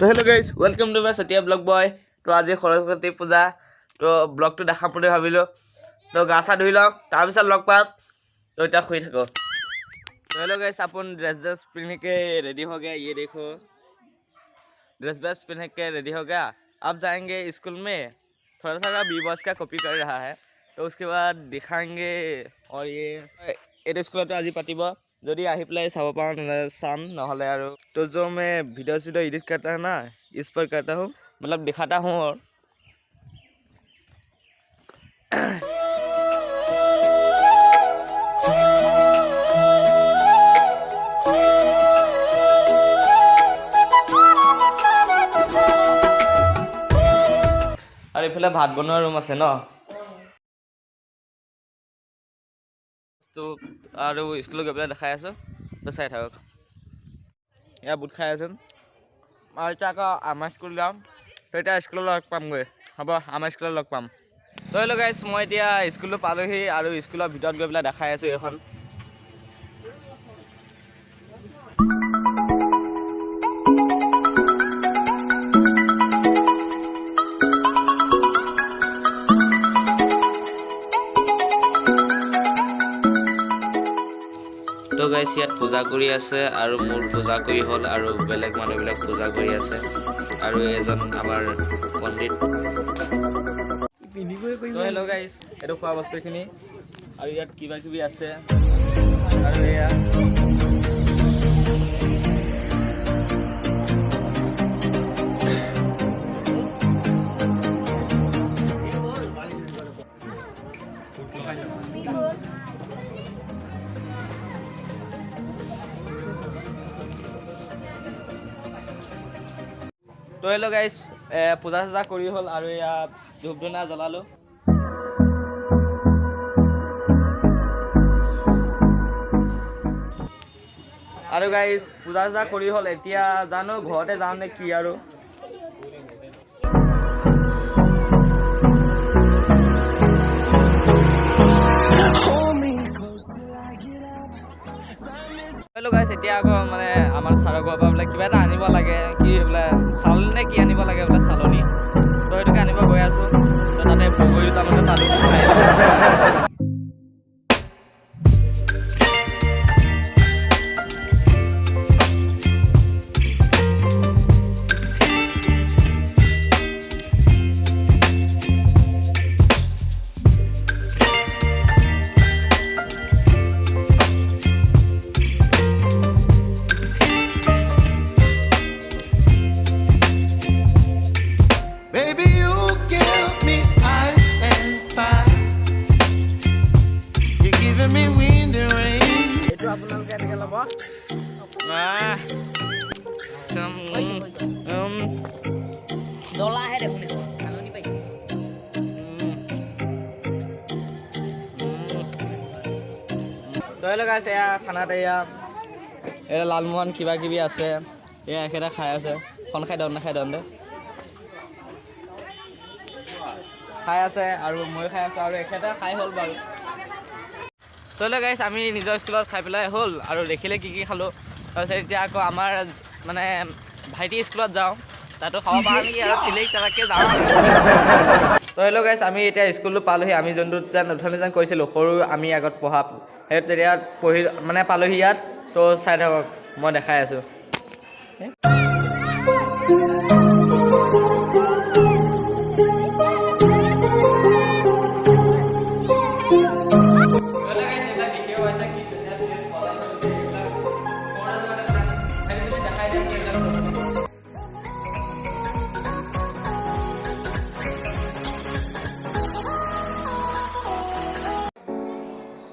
তো hello' guys welcome to my সতীয়া blog boy. তো আজি সৰস্বতী পূজা, তো ব্লগটো দেখাম বুলি ভাবিলোঁ। তো গা চা ধুই লওক, তাৰপিছত লগ পাম। तो इतना खुई थको। तो हेलो गाइस, अपन ड्रेस पहन के रेडी हो गया। ये देखो ड्रेस पहन के रेडी हो गया। अब जाएंगे स्कूल में। थोड़ा सा बी बॉस का कॉपी कर रहा है, तो उसके बाद दिखाएंगे। और ये स्कूल तो आज पातिब যদি আহি পেলাই চাব পাৰোঁ চাম, নহ'লে আৰু तो जो मैं वीडियो एडिट करता है ना, इस पर करता हूँ, मतलब दिखाता हूँ। और আৰু ইফালে ভাত বনোৱা ৰুম আছে ন। তো আৰু স্কুলত গৈ পেলাই দেখাই আছোঁ, তো চাই থাকক। এয়া বুট খাই আছোঁ। আৰু এতিয়া আকৌ আমাৰ স্কুল যাম। তো এতিয়া স্কুলত লগ পামগৈ। হ'ব, আমাৰ স্কুলত লগ পাম। তো হেল্ল' গাইছ, মই এতিয়া স্কুলটো পালোহি আৰু স্কুলৰ ভিতৰত গৈ পেলাই দেখাই আছোঁ এইখন। তো গাইছ, ইয়াত পূজা কৰি আছে আৰু মোৰ পূজা কৰি হ'ল আৰু বেলেগ মানুহবিলাক পূজা কৰি আছে আৰু এজন আমাৰ পণ্ডিত। তো হেল্ল' গাইছ, এইটো খোৱা বস্তুখিনি আৰু ইয়াত কিবা কিবি আছে আৰু এয়া তো হেল্ল' গাইছ, পূজা চূজা কৰি হ'ল আৰু ইয়াত ধূপ ধূনা জ্বলালোঁ। আৰু গাইছ পূজা চূজা কৰি হ'ল, এতিয়া জানো ঘৰতে যাওঁ নে কি। আৰু হেল্ল' গাইছ, এতিয়া আকৌ মানে আমাৰ ছাৰৰ ঘৰৰ পৰা বোলে কিবা এটা আনিব লাগে, কি বোলে চালনী নে কি আনিব লাগে বোলে, চালনী। তো সেইটোকে আনিব গৈ আছোঁ। তো তাতে বগৰী দুটামানে পালোঁ। আপোনালোকে এনেকৈ ল'ব। ডলাহে দেখোন চালনি পাইছে। ধৰি লওক আছে এয়া খানাত, এয়া লালমোহন কিবা কিবি আছে। এয়া একেটা খাই আছে, খন খাই দন নাখাই দন খাই আছে আৰু মই খাই আছোঁ আৰু একেটা খাই হ'ল বাৰু। তো হেল্ল' গাইছ, আমি নিজৰ স্কুলত খাই পেলাই হ'ল আৰু দেখিলে কি কি খালোঁ। তাৰপিছত এতিয়া আকৌ আমাৰ মানে ভাইটি স্কুলত যাওঁ, তাতো খাব পাৰোঁ নেকি আৰু ফিলিং তেনেকৈ যাওঁ। তো হেল্ল' গাইছ, আমি এতিয়া স্কুলটো পালোঁহি। আমি যোনটো অথনি যেন কৈছিলোঁ সৰু আমি আগত পঢ়া, সেই তেতিয়া পঢ়ি মানে পালোঁহি ইয়াত। তো চাই থাকক, মই দেখাই আছোঁ।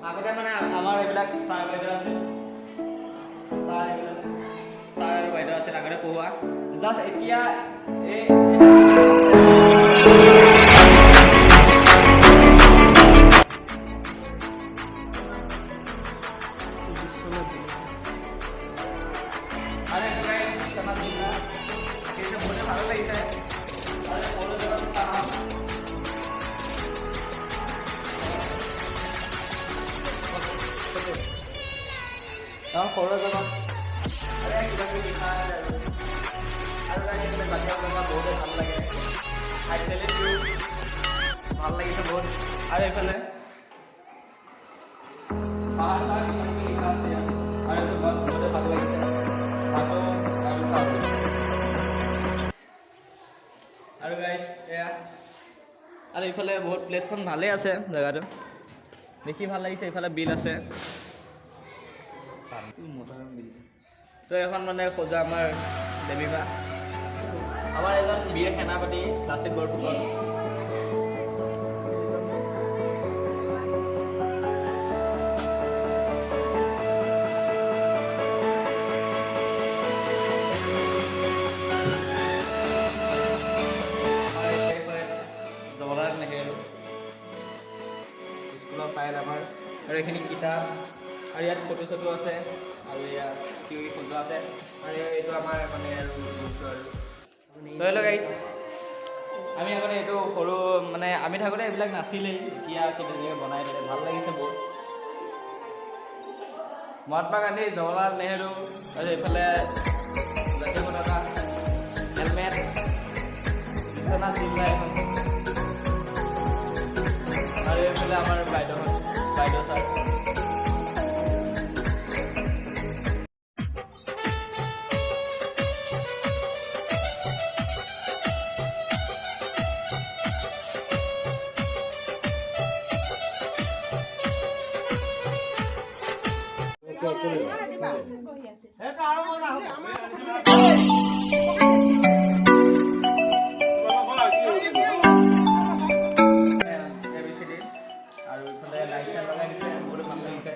আগতে মানে আমাৰ এইবিলাক ছাৰ বাইদেউ আছিল, ছাৰ আৰু বাইদেউ আছিল আগতে পঢ়োৱা। জাষ্ট এতিয়া ভালো লাগিছে। সৰু এজনক কিবা কিবি লিখা আৰু guys, এইফালে বাহিৰৰ জেগা বহুতে ভাল লাগে। I salute you. ভাল লাগিছে বহুত। আৰু এইফালে পাহাৰ চাহাৰ কিমানকৈ লিখা আছে ইয়াত। আৰু এইটো গছ বহুতে ভাল লাগিছে। ভাটো আৰু কাবু। আৰু গাইজ এয়া আৰু এইফালে বহুত প্লেচখন ভালেই আছে জেগাটো দেখি ভাল লাগিছে। এইফালে বিল আছে তো এখন মানে সজা আমাৰ দেৱীমা আমাৰ এজন বীৰ সেনাপতি লাচিত বৰফুকন। স্কুলৰ ফাইল আমাৰ আৰু এইখিনি কিতাপ আৰু ইয়াত ফটো চটো আছে আৰু ইয়াত কিবা ফটো আছে আৰু এইটো আমাৰ মানে আৰু লৈ লওক গাইছ। আমি আগতে এইটো সৰু মানে আমি থাকোঁতে এইবিলাক নাছিলেই, এতিয়া কেতিয়াকৈ বনাই দিলে ভাল লাগিছে বহুত। মহাত্মা গান্ধী, জৱাহৰলাল নেহেৰু, তাৰপিছত এইফালে জাতীয় পতাকা, হেলমেট, বিশ্বনাথ জিলা এখন আৰু এইফালে আমাৰ বাইদেউ ছাৰ। আৰু এইফালে লাইট চাইট লগাই দিছে, বহুত ভাল লাগিছে।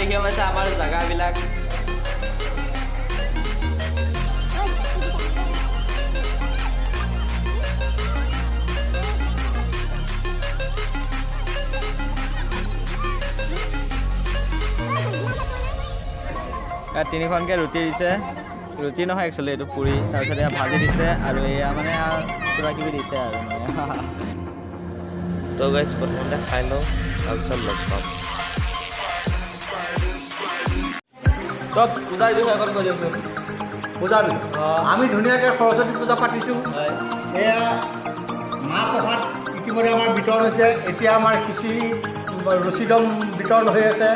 দেখিব পাইছে আমাৰ জেগাবিলাক। ইয়াত তিনিখনকৈ ৰুটি দিছে, ৰুটি নহয় একচুৱেলি এইটো পুৰি, তাৰপিছত এয়া ভাজি দিছে আৰু এয়া মানে কিবা কিবি দিছে আৰু মানে। তো গাইজ প্ৰথমতে খাই লওঁ তাৰপিছত লগ পাম। তো পূজাৰ বিষয়ে অকণ কৈ দিয়কচোন। পূজাৰ বিষয়ে আমি ধুনীয়াকৈ সৰস্বতী পূজা পাতিছোঁ। এয়া মাহ প্ৰসাদ ইতিমধ্যে আমাৰ বিতৰণ হৈছে। এতিয়া আমাৰ খিচিৰি ৰুচিদম বিতৰণ হৈ আছে।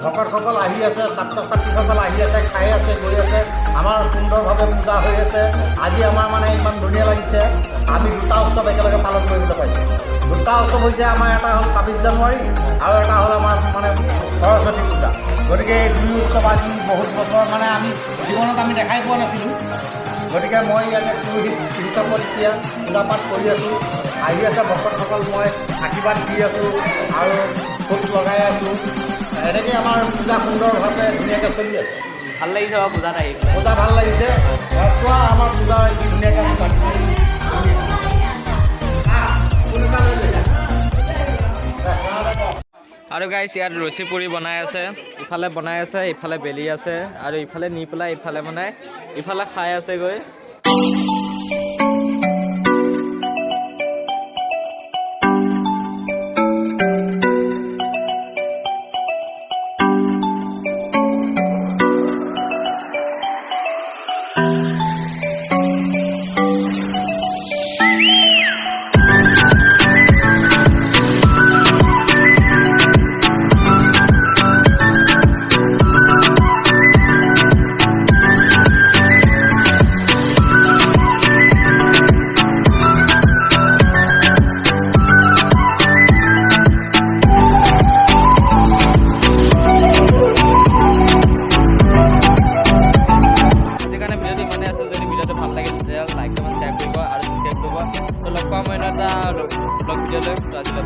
ভকতসকল আহি আছে, ছাত্ৰ ছাত্ৰীসকল আহি আছে, খাই আছে, গৈ আছে। আমাৰ সুন্দৰভাৱে পূজা হৈ আছে। আজি আমাৰ মানে ইমান ধুনীয়া লাগিছে। আমি দুটা উৎসৱ একেলগে পালন কৰিবলৈ পাইছোঁ। দুটা উৎসৱ হৈছে আমাৰ এটা হ'ল 26 জানুৱাৰী আৰু এটা হ'ল আমাৰ মানে সৰস্বতী পূজা। গতিকে এই দুই উৎসৱ আজি বহুত বছৰ মানে আমি জীৱনত আমি দেখাই পোৱা নাছিলোঁ। গতিকে মই ইয়াতে পুৰোহিত হিচাপত এতিয়া পূজা পাঠ কৰি আছোঁ। আহি আছে ভকতসকল, মই আশীৰ্বাদ দি আছোঁ আৰু ফুট লগাই আছোঁ। এনেকৈ আমাৰ পূজা সুন্দৰভাৱে ধুনীয়াকৈ চলি আছে। ভাল লাগিছে বাৰু পূজাত আহি। পূজা ভাল লাগিছে। চোৱা আমাৰ পূজা কি ধুনীয়াকৈ আমি পাতিছোঁ। আৰু গাইছ ইয়াত ৰছী পুৰি বনাই আছে, ইফালে বনাই আছে, ইফালে বেলি আছে আৰু ইফালে নি পেলাই ইফালে বনাই ইফালে খাই আছে গৈ। ভিডিঅ'লৈ। তো আজিলৈ